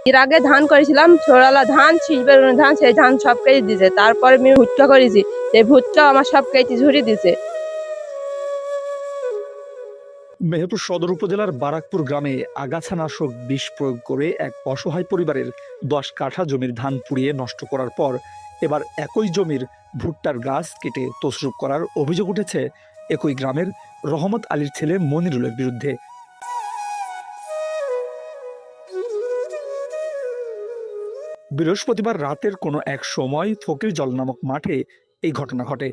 এর আগে ধান করেছিলাম, ছোড়ালা ধান, শীষবের ধান, সেই ধান সব কেটে দিছে। তারপরে আমি ভুট্টা করেছি, সেই ভুট্টা আমার সব কেটে ঝুড়ি দিছে। মেহেরপুর সদর উপজেলার বারাকপুর গ্রামে আগাছানাশক বিষ প্রয়োগ করে এক অসহায় পরিবারের 10 কাঠা জমির ধান পুড়িয়ে নষ্ট করার পর এবার একই জমির ভুট্টার গাছ কেটে তছরূপ করার অভিযোগ উঠেছে একই গ্রামের রহমত আলীর ছেলে মনিরুলের বিরুদ্ধে। বৃহস্পতিবার রাতের কোনো এক সময় ফকিরজল নামক মাঠে এই ঘটনা ঘটে।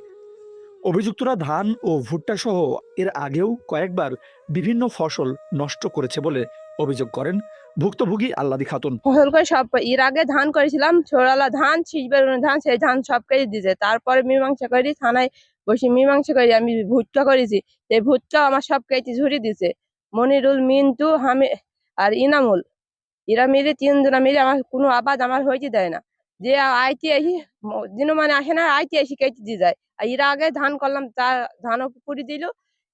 অভিযুক্তরা ধান ও ভুট্টা সহ এর আগেও কয়েকবার বিভিন্ন ফসল নষ্ট করেছে বলে অভিযোগ করেন ভুক্তভোগী আল্লাদি খাতুন। ফসল করে সব, এর আগে ধান করেছিলাম, ছোড়ালা ধান, শীষবের ধান, সেই ধান সব কেটে দিছে। তারপরে মীমাংসা করি, থানায় বসে মীমাংসা করি, আমি ভুট্টা করেছি, সেই ভুট্টা আমার সব কেটে ঝুড়ি দিছে। মনিরুল, মিন্টু, আমি আর ইনামুল, এরা মিলে 3 জনা মিলে আমার কোনো আবাদ আমার হইতে দেয় না। যে আইতে আসি দিন মানে আসে না, আইতে আসি কেটে দিয়ে যায়। আর এর আগে ধান করলাম, তার ধানও পুড়ি দিল।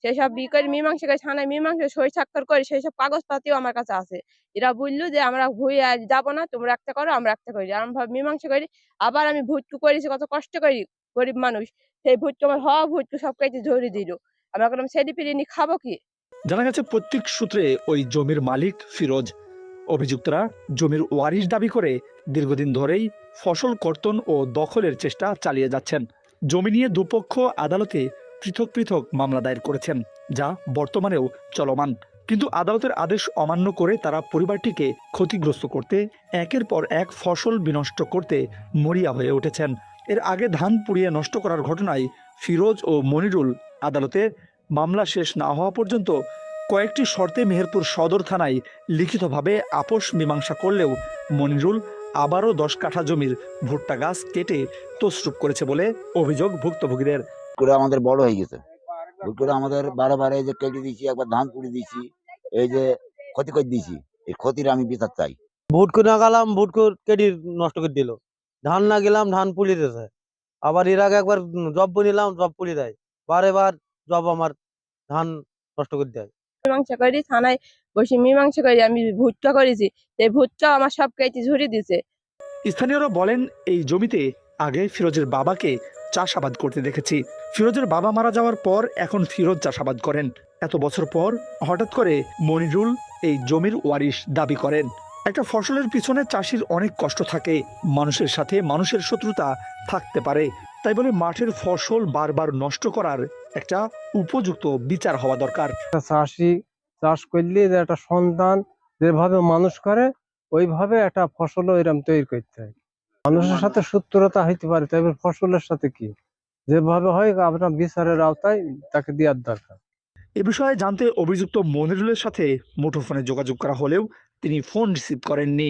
সেসব করে মীমাংসা করে, থানায় মীমাংসা সই স্বাক্ষর করে, সেই সব কাগজপাতিও আমার কাছে আছে। এরা বললো যে আমরা ভুই আর যাবো না, তোমরা একটা করো, আমরা একটা করি। আমি ভাবে মীমাংসা করি। আবার আমি ভুট্টু করেছি, কত কষ্ট করি, গরিব মানুষ। সেই ভুট্টু আমার হওয়া ভুট্টু সব কেটে ধরে দিল। আমরা কোনো সেদি ফিরি নি, খাবো কি? জানা গেছে প্রত্যেক সূত্রে ওই জমির মালিক ফিরোজ। অভিযুক্তরা জমির ওয়ারিশ দাবি করে দীর্ঘদিন ধরেই ফসল কর্তন ও দখলের চেষ্টা চালিয়ে যাচ্ছেন। জমি নিয়ে দুপক্ষ আদালতে পৃথক পৃথক মামলা দায়ের করেছেন, যা বর্তমানেও চলমান। কিন্তু আদালতের আদেশ অমান্য করে তারা পরিবারটিকে ক্ষতিগ্রস্ত করতে একের পর এক ফসল বিনষ্ট করতে মরিয়া হয়ে উঠেছেন। এর আগে ধান পুড়িয়ে নষ্ট করার ঘটনায় ফিরোজ ও মনিরুল আদালতে মামলা শেষ না হওয়া পর্যন্ত কয়েকটি শর্তে মেহেরপুর সদর থানায় লিখিতভাবে আপোষ মীমাংসা করলেও মনিরুল আবারও 10 কাঠা জমির ভুট্টা গাছ কেটে তছরূপ করেছে বলে অভিযোগ ভুক্তভোগীদের। করে আমাদের বড় হয়ে গেছে, ভুল করে আমাদের বারে বারে যে কেটে দিয়েছি, একবার ধান পুড়ে দিয়েছি, এই যে ক্ষতি করে দিয়েছি, এই ক্ষতির আমি বিচার চাই। ভুট করে না গেলাম, ভুট কেটে নষ্ট করে দিল। ধান না গেলাম, ধান পুড়ে দিয়েছে। আবার এর আগে একবার জব নিলাম, জব পুড়ে দেয়। বারে বার জব আমার ধান নষ্ট করে দেয়। মীমাংসা করি, থানায় বসে মীমাংসা করি, আমি ভুট্টা করেছি, সেই ভুট্টা আমার সব কেটে ঝুড়ি দিছে। স্থানীয়রা বলেন, এই জমিতে আগে ফিরোজের বাবাকে চাষাবাদ করতে দেখেছি। ফিরোজের বাবা মারা যাওয়ার পর এখন ফিরোজ চাষাবাদ করেন। এত বছর পর হঠাৎ করে মনিরুল এই জমির ওয়ারিশ দাবি করেন। একটা ফসলের পিছনে চাষির অনেক কষ্ট থাকে, মানুষের সাথে মানুষের শত্রুতা থাকতে পারে। তাই বলে মাঠের ফসল বারবার নষ্ট করার একটা উপযুক্ত বিচার হওয়া দরকার। একটা চাষি চাষ করলে যে একটা সন্তান যেভাবে মানুষ করে, ওইভাবে একটা ফসলও এরকম তৈরি করতে হয়। মানুষের সাথে শত্রুতা হইতে পারে, তবে ফসলের সাথে কি যেভাবে হয় আপনার বিচারের আওতায় তাকে দেওয়ার দরকার। এ বিষয়ে জানতে অভিযুক্ত মনিরুলের সাথে মুঠোফোনে যোগাযোগ করা হলেও তিনি ফোন রিসিভ করেননি।